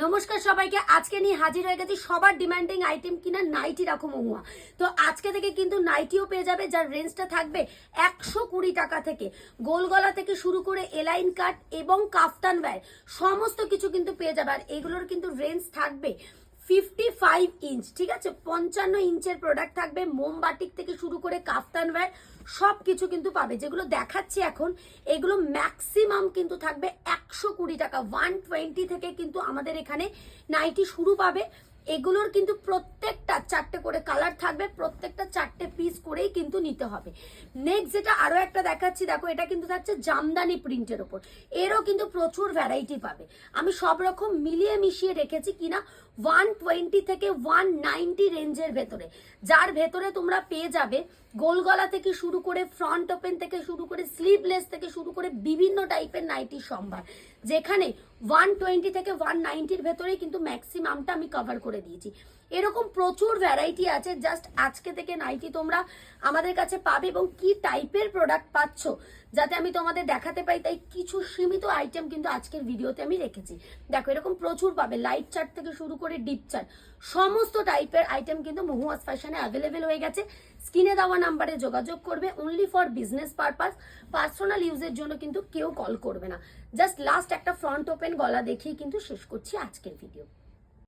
নমস্কার সবাইকে। আজকে নিয়ে হাজির হয়ে গেছি সবার ডিমান্ডিং আইটেম কিনা নাইটি রাখো মহুয়া। তো আজকে থেকে কিন্তু নাইটিও পেয়ে যাবে, যার রেঞ্জটা থাকবে 120 টাকা থেকে। গোল গলা থেকে শুরু করে এলাইন কাট এবং কাফতান ওয়্যার সমস্ত কিছু কিন্তু পেয়ে যাবে। আর এগুলোর কিন্তু রেঞ্জ থাকবে 55 ইঞ্চ, ঠিক আছে। 55 ইঞ্চের প্রোডাক্ট থাকবে। মোমবাটিক থেকে শুরু করে কাফতান ওয়্যার সব কিছু কিন্তু পাবে। যেগুলো দেখাচ্ছি এখন এগুলো ম্যাক্সিমাম কিন্তু থাকবে 120 টাকা। 120 থেকে কিন্তু আমাদের এখানে নাইটি শুরু পাবে। এগুলোর কিন্তু প্রত্যেকটা 4টে করে কালার থাকবে, প্রত্যেকটা 4টে পিস করেই কিন্তু নিতে হবে। নেক্সট যেটা আরো একটা দেখাচ্ছি, দেখো এটা কিন্তু থাকছে জামদানি প্রিন্টের ওপর। এরও কিন্তু প্রচুর ভ্যারাইটি পাবে। আমি সব রকম মিলিয়ে মিশিয়ে রেখেছি কিনা 120 থেকে 190 রেঞ্জের ভেতরে, যার ভেতরে তোমরা পেয়ে যাবে গোল গলা থেকে শুরু করে ফ্রন্ট ওপেন থেকে শুরু করে স্লিভলেস থেকে শুরু করে বিভিন্ন টাইপের নাইটির সম্ভার, যেখানে 120 থেকে 190-র ভেতরেই কিন্তু ম্যাক্সিমামটা আমি কভার করে দিয়েছি। এরকম প্রচুর ভ্যারাইটি আছে। জাস্ট আজকে থেকে নাইটি তোমরা আমাদের কাছে পাবে। এবং কি টাইপের প্রোডাক্ট পাচ্ছ যাতে আমি তোমাদের দেখাতে পাই, তাই কিছু সীমিত আইটেম কিন্তু আজকের ভিডিওতে আমি রেখেছি। দেখো এরকম প্রচুর পাবে, লাইট চার্ট থেকে শুরু করে ডিপ চার্ট সমস্ত টাইপের আইটেম কিন্তু মহুয়াস ফ্যাশনে অ্যাভেলেবেল হয়ে গেছে। স্ক্রিনে দেওয়া নাম্বারে যোগাযোগ করবে। Only for business purpose, personal ইউজের জন্য কিন্তু কেউ কল করবে না। জাস্ট লাস্ট একটা ফ্রন্ট ওপেন গলা দেখিয়ে কিন্তু শেষ করছি আজকের ভিডিও।